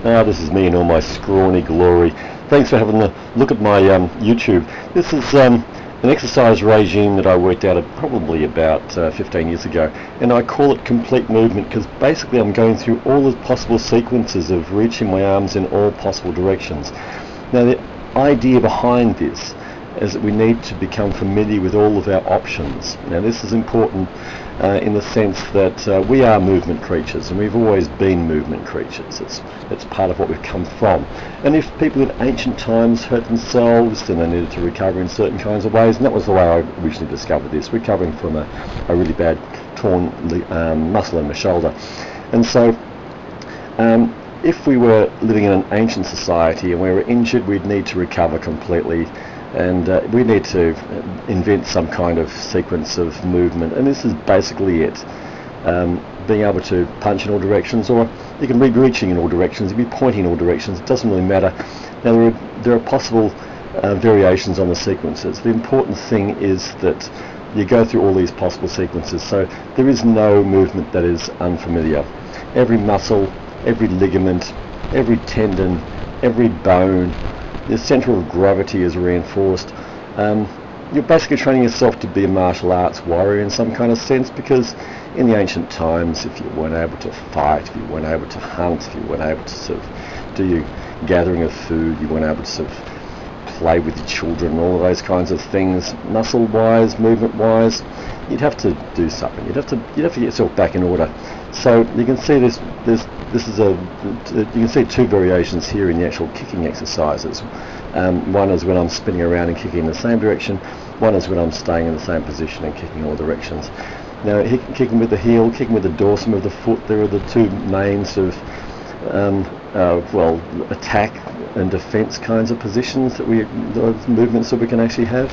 This is me in all my scrawny glory. Thanks for having a look at my YouTube. This is an exercise regime that I worked out probably about 15 years ago, and I call it complete movement because basically I'm going through all the possible sequences of reaching my arms in all possible directions. Now the idea behind this is that we need to become familiar with all of our options. Now this is important in the sense that we are movement creatures, and we've always been movement creatures. It's part of what we've come from. And if people in ancient times hurt themselves, then they needed to recover in certain kinds of ways, and that was the way I originally discovered this, recovering from a really bad torn muscle in my shoulder. And so if we were living in an ancient society and we were injured, we'd need to recover completely, and we need to invent some kind of sequence of movement, and this is basically it. Being able to punch in all directions, or you can be reaching in all directions, you can be pointing in all directions, it doesn't really matter. Now there are possible variations on the sequences. The important thing is that you go through all these possible sequences, so there is no movement that is unfamiliar. Every muscle, every ligament, every tendon, every bone, the centre of gravity is reinforced. You're basically training yourself to be a martial arts warrior in some kind of sense, because in the ancient times, if you weren't able to fight, if you weren't able to hunt, if you weren't able to sort of do your gathering of food, you weren't able to sort of play with your children, all of those kinds of things, muscle-wise, movement-wise, you'd have to do something. You'd have to get yourself back in order. So you can see this is you can see two variations here in the actual kicking exercises. One is when I'm spinning around and kicking in the same direction. One is when I'm staying in the same position and kicking all directions. Now, kicking with the heel, kicking with the dorsum of the foot, there are the two main sort of well, attack and defense kinds of positions that movements that we can actually have.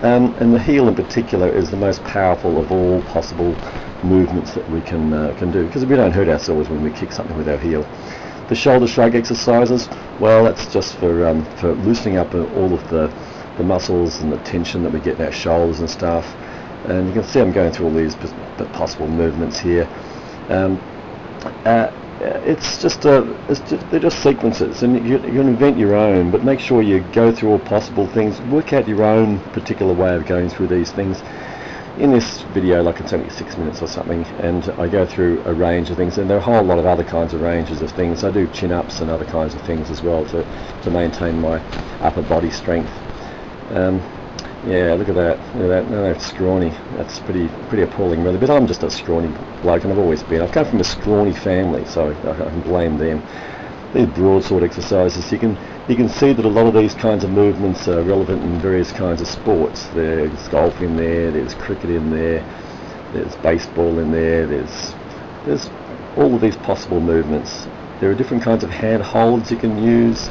And the heel in particular is the most powerful of all possible movements that we can do, because we don't hurt ourselves when we kick something with our heel. The shoulder shrug exercises, well, that's just for loosening up all of the muscles and the tension that we get in our shoulders and stuff. And you can see I'm going through all these possible movements here. They're just sequences, and you can invent your own, but make sure you go through all possible things, work out your own particular way of going through these things. In this video, like, it's only 6 minutes or something, and I go through a range of things, and there are a whole lot of other kinds of ranges of things. I do chin-ups and other kinds of things as well to maintain my upper body strength. Yeah, look at that. Look at that. No, that's scrawny. That's pretty appalling, really. But I'm just a scrawny bloke, and I've always been. I've come from a scrawny family, so I can blame them. These broadsword exercises, you can see that a lot of these kinds of movements are relevant in various kinds of sports. There's golf in there, there's cricket in there, there's baseball in there, there's all of these possible movements. There are different kinds of hand holds you can use.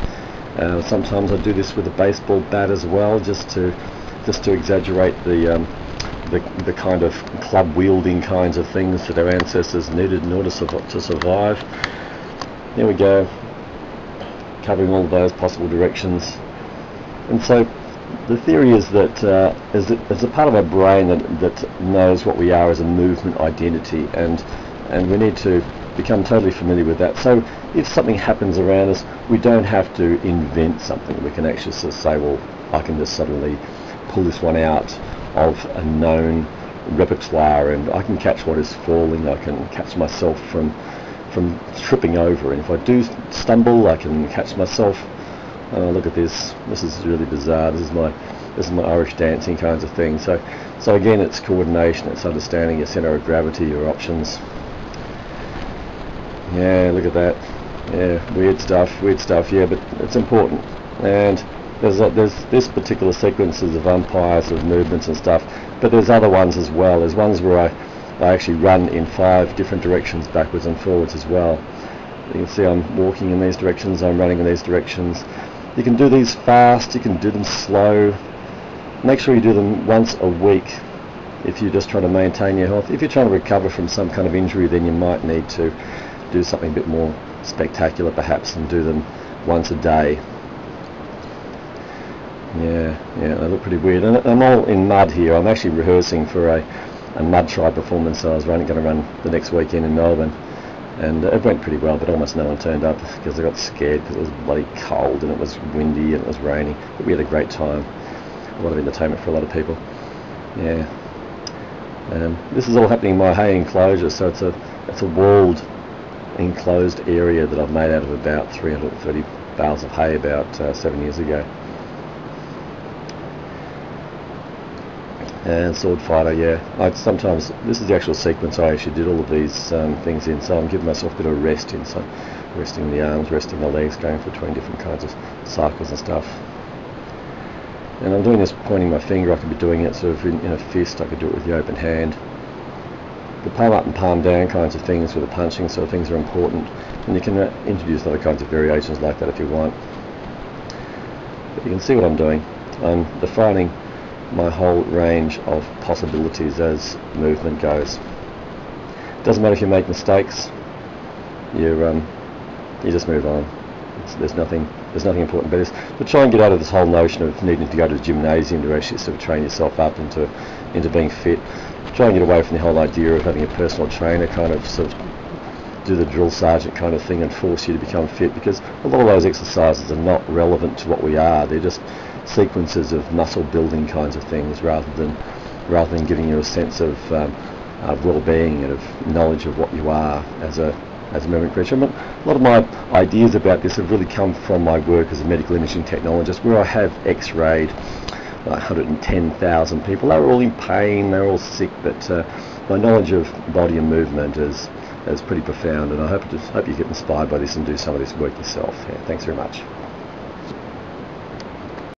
Sometimes I do this with a baseball bat as well, just to exaggerate the kind of club wielding kinds of things that our ancestors needed in order to survive. There we go, covering all of those possible directions. And so the theory is that there's a part of our brain that knows what we are as a movement identity, and we need to become totally familiar with that. So if something happens around us, we don't have to invent something. We can actually sort of say, well, I can just suddenly pull this one out of a known repertoire, and I can catch what is falling. I can catch myself from tripping over, and if I do stumble, I can catch myself. Oh, look at this. This is really bizarre. This is my Irish dancing kinds of thing. So again, it's coordination. It's understanding your center of gravity, your options. Yeah, look at that. Yeah, weird stuff. Yeah, but it's important. And there's this particular sequences of umpires of movements and stuff, but there's other ones as well. There's ones where I actually run in 5 different directions, backwards and forwards as well. You can see I'm walking in these directions, I'm running in these directions. You can do these fast, you can do them slow. Make sure you do them once a week if you're just trying to maintain your health. If you're trying to recover from some kind of injury, then you might need to do something a bit more spectacular perhaps, and do them once a day. Yeah, they look pretty weird. And I'm all in mud here. I'm actually rehearsing for a mud try performance I was going to run the next weekend in Melbourne. And it went pretty well, but almost no one turned up because they got scared because it was bloody cold and it was windy and it was raining. But we had a great time. A lot of entertainment for a lot of people. Yeah. This is all happening in my hay enclosure, so it's a walled, enclosed area that I've made out of about 330 bales of hay about 7 years ago. And sword fighter, yeah. Sometimes this is the actual sequence I actually did all of these things in, so I'm giving myself a bit of rest in, so resting the arms, resting the legs, going between different kinds of cycles and stuff. And I'm doing this pointing my finger. I could be doing it sort of in a fist. I could do it with the open hand. The palm up and palm down kinds of things with the punching sort of things are important, and you can introduce other kinds of variations like that if you want. But you can see what I'm doing. I'm defining my whole range of possibilities as movement goes. Doesn't matter if you make mistakes. You just move on. There's nothing important about this. But try and get out of this whole notion of needing to go to the gymnasium to actually sort of train yourself up into being fit. Try and get away from the whole idea of having a personal trainer kind of sort of do the drill sergeant kind of thing and force you to become fit, because a lot of those exercises are not relevant to what we are. They're just sequences of muscle building kinds of things rather than giving you a sense of well-being and of knowledge of what you are as a movement creature. But a lot of my ideas about this have really come from my work as a medical imaging technologist, where I have x-rayed 110,000 people. They were all in pain, they were all sick, but my knowledge of body and movement is pretty profound, and I hope you get inspired by this and do some of this work yourself. Yeah, thanks very much.